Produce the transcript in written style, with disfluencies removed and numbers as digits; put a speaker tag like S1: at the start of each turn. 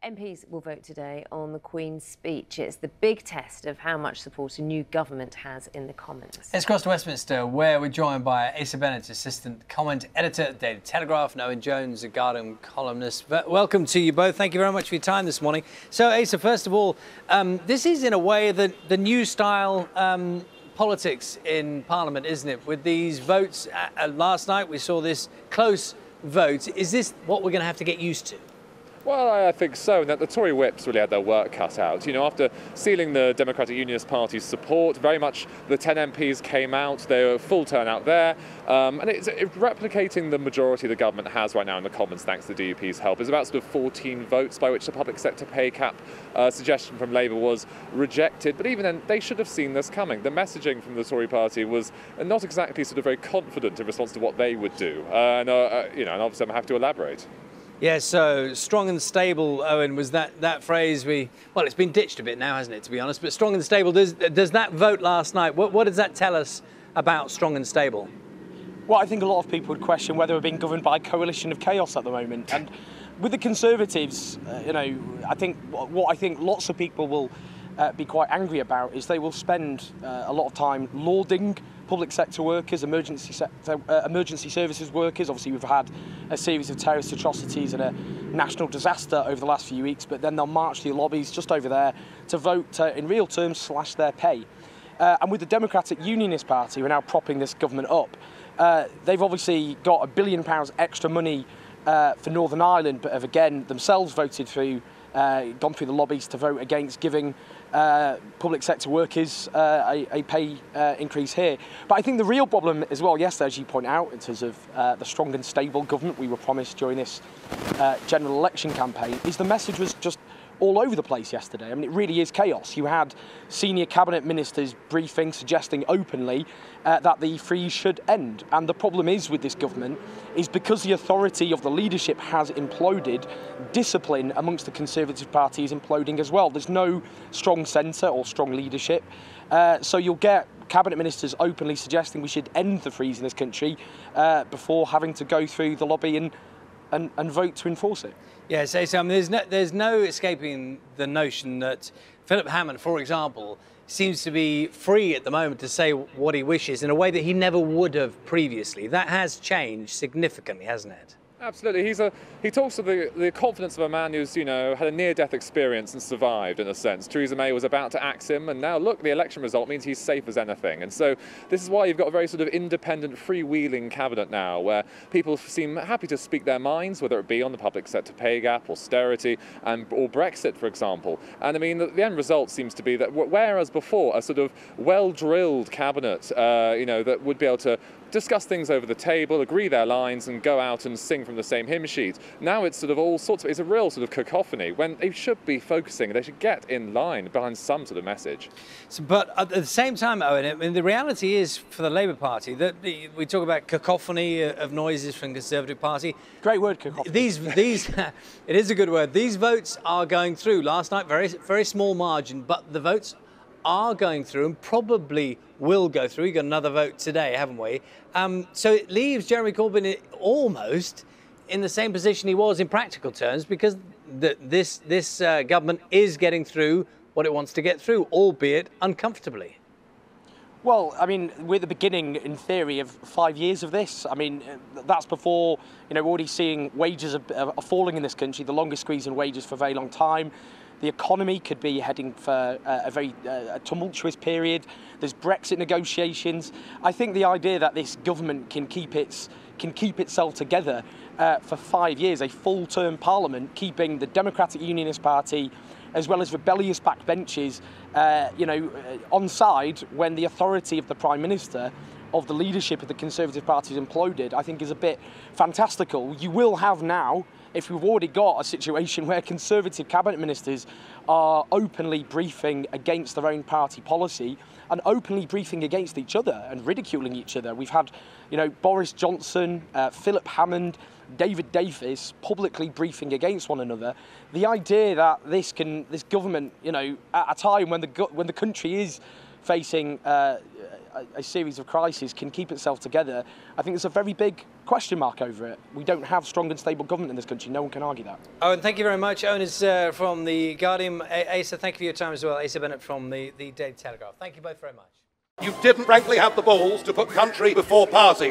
S1: MPs will vote today on the Queen's speech. It's the big test of how much support a new government has in the Commons.
S2: Let's cross to Westminster, where we're joined by Asa Bennett, Assistant Comment Editor at the Daily Telegraph, and Owen Jones, a Guardian columnist. Welcome to you both. Thank you very much for your time this morning. So, Asa, first of all, this is in a way the new style politics in Parliament, isn't it? With these votes, last night we saw this close vote. Is this what we're going to have to get used to?
S3: Well, I think so, and that the Tory whips really had their work cut out. You know, after sealing the Democratic Unionist Party's support, very much the 10 MPs came out, they were full turnout there, and it's replicating the majority the government has right now in the Commons, thanks to the DUP's help. It's about sort of 14 votes by which the public sector pay cap suggestion from Labour was rejected, but even then, they should have seen this coming. The messaging from the Tory party was not exactly sort of very confident in response to what they would do, and obviously I'm happy to elaborate.
S2: Yeah, so strong and stable, Owen, was that phrase well, it's been ditched a bit now, hasn't it, to be honest, but strong and stable, does that vote last night, what does that tell us about strong and stable?
S4: Well, I think a lot of people would question whether we're being governed by a coalition of chaos at the moment. And with the Conservatives, I think lots of people will be quite angry about is they will spend a lot of time lauding public sector workers, emergency services workers. Obviously, we've had a series of terrorist atrocities and a national disaster over the last few weeks, but then they'll march to the lobbies just over there to vote in real terms slash their pay. And with the Democratic Unionist Party, who are now propping this government up, they've obviously got £1 billion extra money for Northern Ireland, but have again themselves voted through, gone through the lobbies to vote against giving public sector workers a pay increase here. But I think the real problem as well, yesterday, as you point out, in terms of the strong and stable government we were promised during this general election campaign, is the message was just all over the place yesterday. I mean, it really is chaos. You had senior cabinet ministers briefing, suggesting openly that the freeze should end. And the problem is with this government is because the authority of the leadership has imploded, discipline amongst the Conservative Party is imploding as well. There's no strong centre or strong leadership. So you'll get cabinet ministers openly suggesting we should end the freeze in this country before having to go through the lobby and vote to enforce it.
S2: Yeah, so there's no escaping the notion that Philip Hammond, for example, seems to be free at the moment to say what he wishes in a way that he never would have previously. That has changed significantly, hasn't it?
S3: Absolutely. He talks of the confidence of a man who's, had a near-death experience and survived, in a sense. Theresa May was about to axe him, and now, look, the election result means he's safe as anything. And so this is why you've got a very sort of independent, freewheeling cabinet now, where people seem happy to speak their minds, whether it be on the public sector pay gap, austerity, or Brexit, for example. And I mean, the end result seems to be that whereas before a sort of well-drilled cabinet, that would be able to discuss things over the table, agree their lines, and go out and sing from the same hymn sheet. Now it's sort of all sorts of, it's a real sort of cacophony when they should be focusing, they should get in line behind some sort of message.
S2: But at the same time, Owen, I mean, the reality is for the Labour Party that we talk about cacophony of noises from the Conservative Party.
S4: Great word, cacophony.
S2: These it is a good word. These votes are going through. Last night, very small margin, but the votes are going through and probably will go through. We got another vote today, haven't we? So it leaves Jeremy Corbyn almost in the same position he was in practical terms, because this government is getting through what it wants to get through, albeit uncomfortably.
S4: Well, I mean, we're at the beginning, in theory, of 5 years of this. I mean, that's before, we're already seeing wages are falling in this country, the longest squeeze in wages for a very long time. The economy could be heading for a very tumultuous period. There's Brexit negotiations. I think the idea that this government can keep itself together for 5 years, a full-term parliament, keeping the Democratic Unionist Party as well as rebellious backbenchers, on side when the authority of the Prime Minister, of the leadership of the Conservative Party is imploded, I think is a bit fantastical. You will have now, if we've already got a situation where Conservative cabinet ministers are openly briefing against their own party policy and openly briefing against each other and ridiculing each other. We've had, Boris Johnson, Philip Hammond, David Davis publicly briefing against one another. The idea that this government, at a time when the country is facing a series of crises can keep itself together, I think there's a very big question mark over it. We don't have strong and stable government in this country. No one can argue that.
S2: Owen, thank you very much. Owen is from The Guardian. Asa, thank you for your time as well. Asa Bennett from the Daily Telegraph. Thank you both very much.
S5: You didn't frankly have the balls to put country before party.